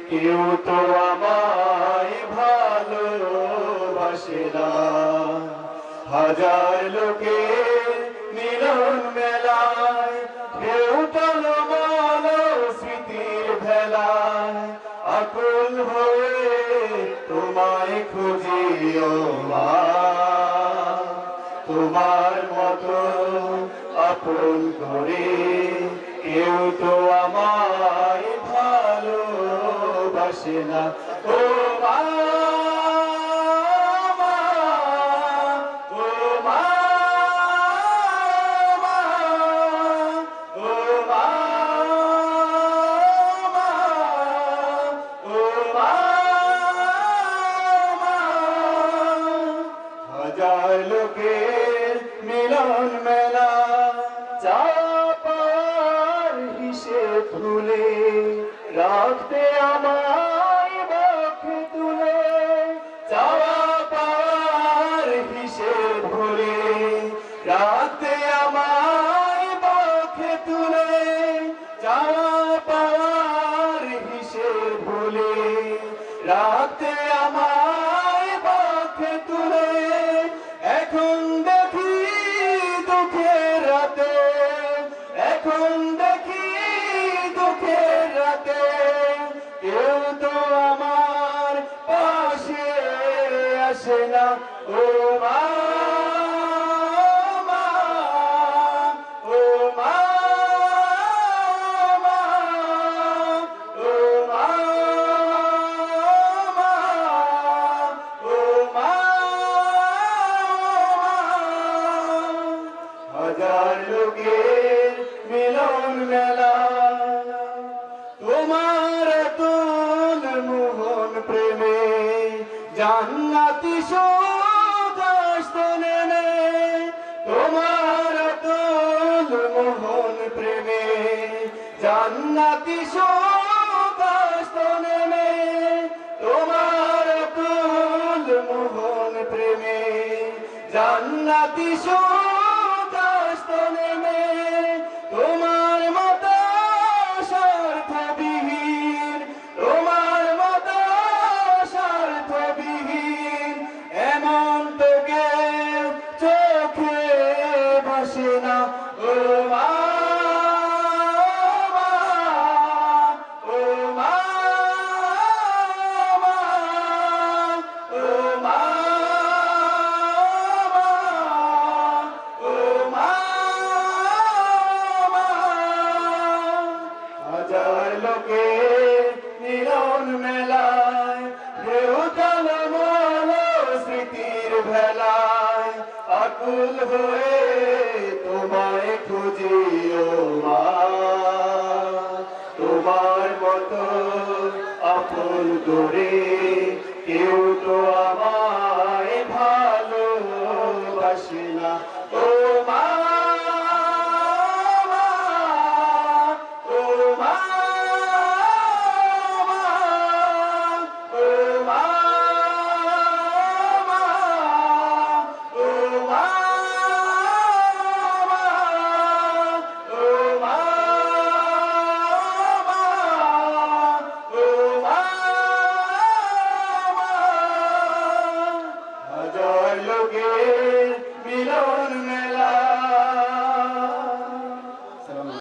কেউ তো আমায় ভালোবাসে না। হাজার লোকের মিলন মেলায় ঢেউ টলমল স্মৃতির ভেলায় আকুল হয়ে তোমায় খুঁজি ও মা। তোমার মতো আপন করে কেউ তো আমায় ভালোবাসে না। ও মা, হাজার লোকের মিলন মেলা চাপার হিসেব ভুলে রাখতে আমায় বুকে তুলে। চাপার হিসেব ভুলে রাখতে আমায় বুকে তুলে। চাপার হিসেব ভুলে রাখতে আমায় বুকে তুলে। এখন দেখি দুঃখের রাতে, এখন দেখি দুঃখের রাতে কেউ তো আমার পাশে আসে না। ও মা, ও মা, ও মা, ও মা। হাজার লোকের মিলন মেলা তোমার তুল মোহন প্রেমে জান্নাতি সুখ আসতো নেমে। তোমার তুল মোহন প্রেমে জান্নাতি সুখ আসতো নেমে। তোমার তুল মোহন প্রেমে জান্নাতি সুখ আসতো নেমে। তোমার মতো স্বার্থবিহীন, তোমার মতো স্বার্থবিহীন এমন তো কেউ চোখে ভাসে না। ও মা, ও মা, ও মা, ও মা। হাজার লোকের মিলন মেলায় ঢেউ টলমল স্মৃতির ভেলায় আকুল হয়ে তোমায় খুঁজি ও মা। তোমার মতো আপন করে কেউ তো আমার